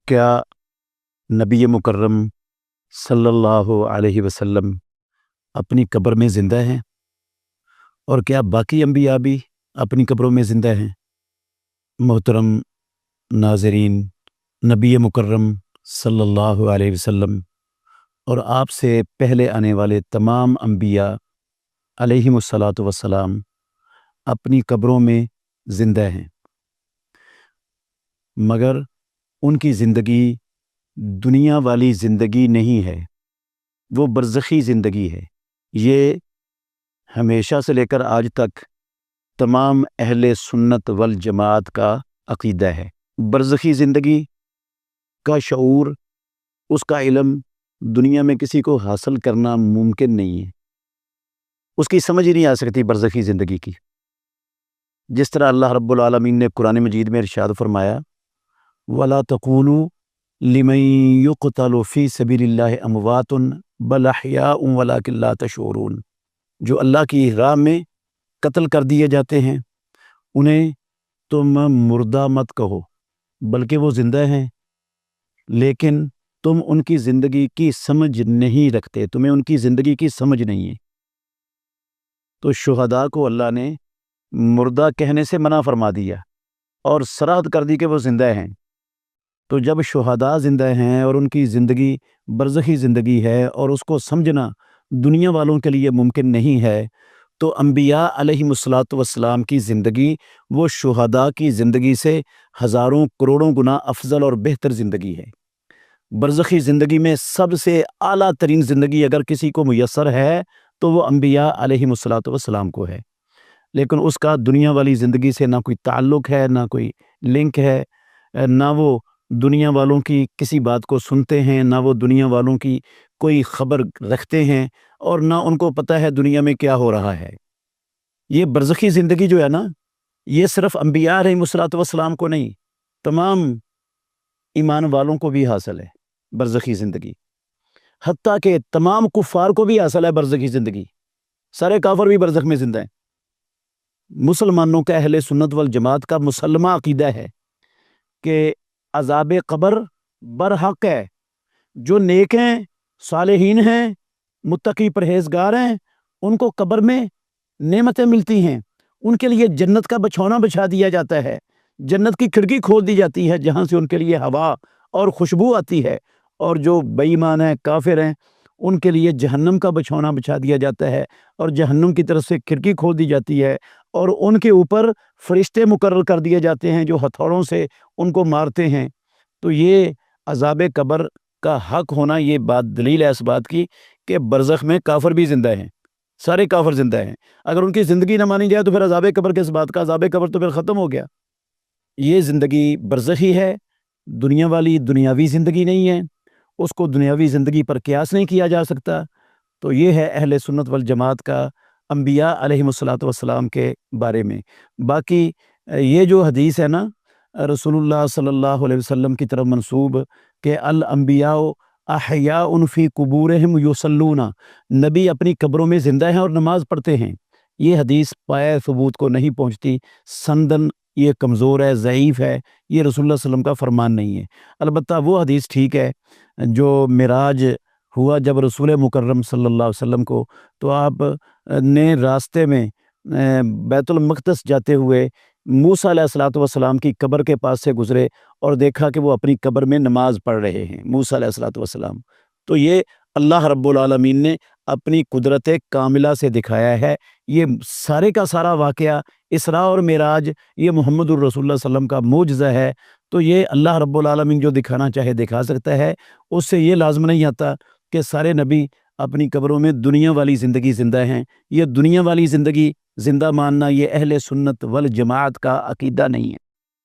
क्या नबी मुकर्रम सल्लल्लाहु अलैहि वसल्लम अपनी कब्र में ज़िंदा हैं? और क्या बाकी अंबिया भी अपनी कब्रों में ज़िंदा हैं? मोहतरम नाज़रीन, नबी मुकर्रम सल्लल्लाहु अलैहि वसल्लम और आपसे पहले आने वाले तमाम अंबिया अलैहिमुस्सलातु वस्सलाम अपनी कब्रों में ज़िंदा हैं, मगर उनकी ज़िंदगी दुनिया वाली ज़िंदगी नहीं है, वो बरज़खी ज़िंदगी है। ये हमेशा से लेकर आज तक तमाम अहले सुन्नत वल जमात का अक़ीदा है। बरज़खी ज़िंदगी का शऊर, उसका इल्म दुनिया में किसी को हासिल करना मुमकिन नहीं है, उसकी समझ ही नहीं आ सकती बरज़खी ज़िंदगी की। जिस तरह अल्लाह रब्बुल आलमीन ने कुरान मजीद में इरशाद फरमाया, वला तक़ूलू लिमन युक़तलु फ़ी सबीलिल्लाहि अमवातुन बल अहयाउन वलाकिन ला तशऊरून। जो अल्लाह की राह में कत्ल कर दिए जाते हैं उन्हें तुम मुर्दा मत कहो, बल्कि वो ज़िंदा हैं, लेकिन तुम उनकी ज़िंदगी की समझ नहीं रखते, तुम्हें उनकी ज़िंदगी की समझ नहीं है। तो शुहदा को अल्लाह ने मुर्दा कहने से मना फरमा दिया और सराहत कर दी कि वो ज़िंदा हैं। तो जब शुहदा ज़िंदा हैं और उनकी ज़िंदगी बरज़खी ज़िंदगी है और उसको समझना दुनिया वालों के लिए मुमकिन नहीं है, तो अंबिया अलैहिमुस्सलातु वस्सलाम की ज़िंदगी वो शुहदा की ज़िंदगी से हज़ारों करोड़ों गुना अफजल और बेहतर ज़िंदगी है। बरज़खी ज़िंदगी में सबसे आला तरीन ज़िंदगी अगर किसी को मुयस्सर है तो वो अंबिया अलैहिमुस्सलातु वस्सलाम को है, लेकिन उसका दुनिया वाली ज़िंदगी से ना कोई ताल्लुक़ है, ना कोई लिंक है, ना वो दुनिया वालों की किसी बात को सुनते हैं, ना वो दुनिया वालों की कोई ख़बर रखते हैं और ना उनको पता है दुनिया में क्या हो रहा है। ये बरज़खी ज़िंदगी जो है ना, ये सिर्फ़ अंबिया अलैहिमुस्सलातु वस्सलाम को नहीं, तमाम ईमान वालों को भी हासिल है बरज़खी ज़िंदगी। हत्ता कि तमाम कुफ़ार को भी हासिल है बरज़खी ज़िंदगी। सारे काफ़िर भी बरज़ख में ज़िंदा हैं। मुसलमानों का अहले सुन्नत वल जमात का मुसल्लमा अक़ीदा है कि अज़ाब क़ब्र बरहक़ है। जो नेक हैं, सालेहीन हैं, मुत्तकी परहेज़गार हैं, उनको कब्र में नेमतें मिलती हैं, उनके लिए जन्नत का बिछौना बिछा दिया जाता है, जन्नत की खिड़की खोल दी जाती है जहाँ से उनके लिए हवा और खुशबू आती है। और जो बेईमान हैं, काफिर हैं, उनके लिए जहन्नम का बिछौना बिछा दिया जाता है और जहन्नम की तरफ से खिड़की खोल दी जाती है और उनके ऊपर फरिश्ते मुकर्रर कर दिए जाते हैं जो हथौड़ों से उनको मारते हैं। तो ये अज़ाब कब्र का हक होना, ये बात दलील है इस बात की कि बरज़ख में काफिर भी ज़िंदा हैं, सारे काफिर ज़िंदा हैं। अगर उनकी ज़िंदगी ना मानी जाए तो फिर अज़ाब कब्र किस बात का? अज़ाब कब्र तो फिर ख़त्म हो गया। ये ज़िंदगी बरज़खी है, दुनिया वाली दुनियावी ज़िंदगी नहीं है, उसको दुनियावी ज़िंदगी पर क़ियास नहीं किया जा सकता। तो ये है अहले सुन्नत वल जमात का अंबिया अलैहिमुस्सलातु वस्सलाम के बारे में। बाकी ये जो हदीस है ना रसूलुल्लाह सल्लल्लाहु अलैहि वसल्लम की तरफ मंसूब कि अल अंबियाउ अहयाउन फ़ी कुबूरिहिम युसल्लूना, नबी अपनी कब्रों में ज़िंदा हैं और नमाज़ पढ़ते हैं। ये हदीस पाए सबूत को नहीं पहुँचती, सनदन ये कमज़ोर है, ज़ईफ़ है, ये रसूलुल्लाह सल्लल्लाहु अलैहि वसल्लम का फरमान नहीं है। अलबत्ता वो हदीस ठीक है जो मिराज हुआ जब रसूल मुकर्रम सल्लल्लाहु अलैहि वसल्लम को, तो आप ने रास्ते में बैतुल मक़दस जाते हुए मूसा अलैहिस्सलातु वस्सलाम की कब्र के पास से गुज़रे और देखा कि वो अपनी कब्र में नमाज़ पढ़ रहे हैं, मूसा अलैहिस्सलातु वस्सलाम। तो ये अल्लाह रब्बुल आलमीन ने अपनी कुदरत कामिला से दिखाया है। ये सारे का सारा वाक़या इसरा और मिराज ये मुहम्मदुर रसूलुल्लाह सल्लल्लाहु अलैहि वसल्लम का मोजज़ा है। तो ये अल्लाह रब्बुल आलमीन जो दिखाना चाहे दिखा सकता है, उससे ये लाज़िम नहीं आता कि सारे नबी अपनी कब्रों में दुनिया वाली ज़िंदगी ज़िंदा हैं। ये दुनिया वाली ज़िंदगी ज़िंदा मानना ये अहले सुन्नत वल जमात का अक़ीदा नहीं है।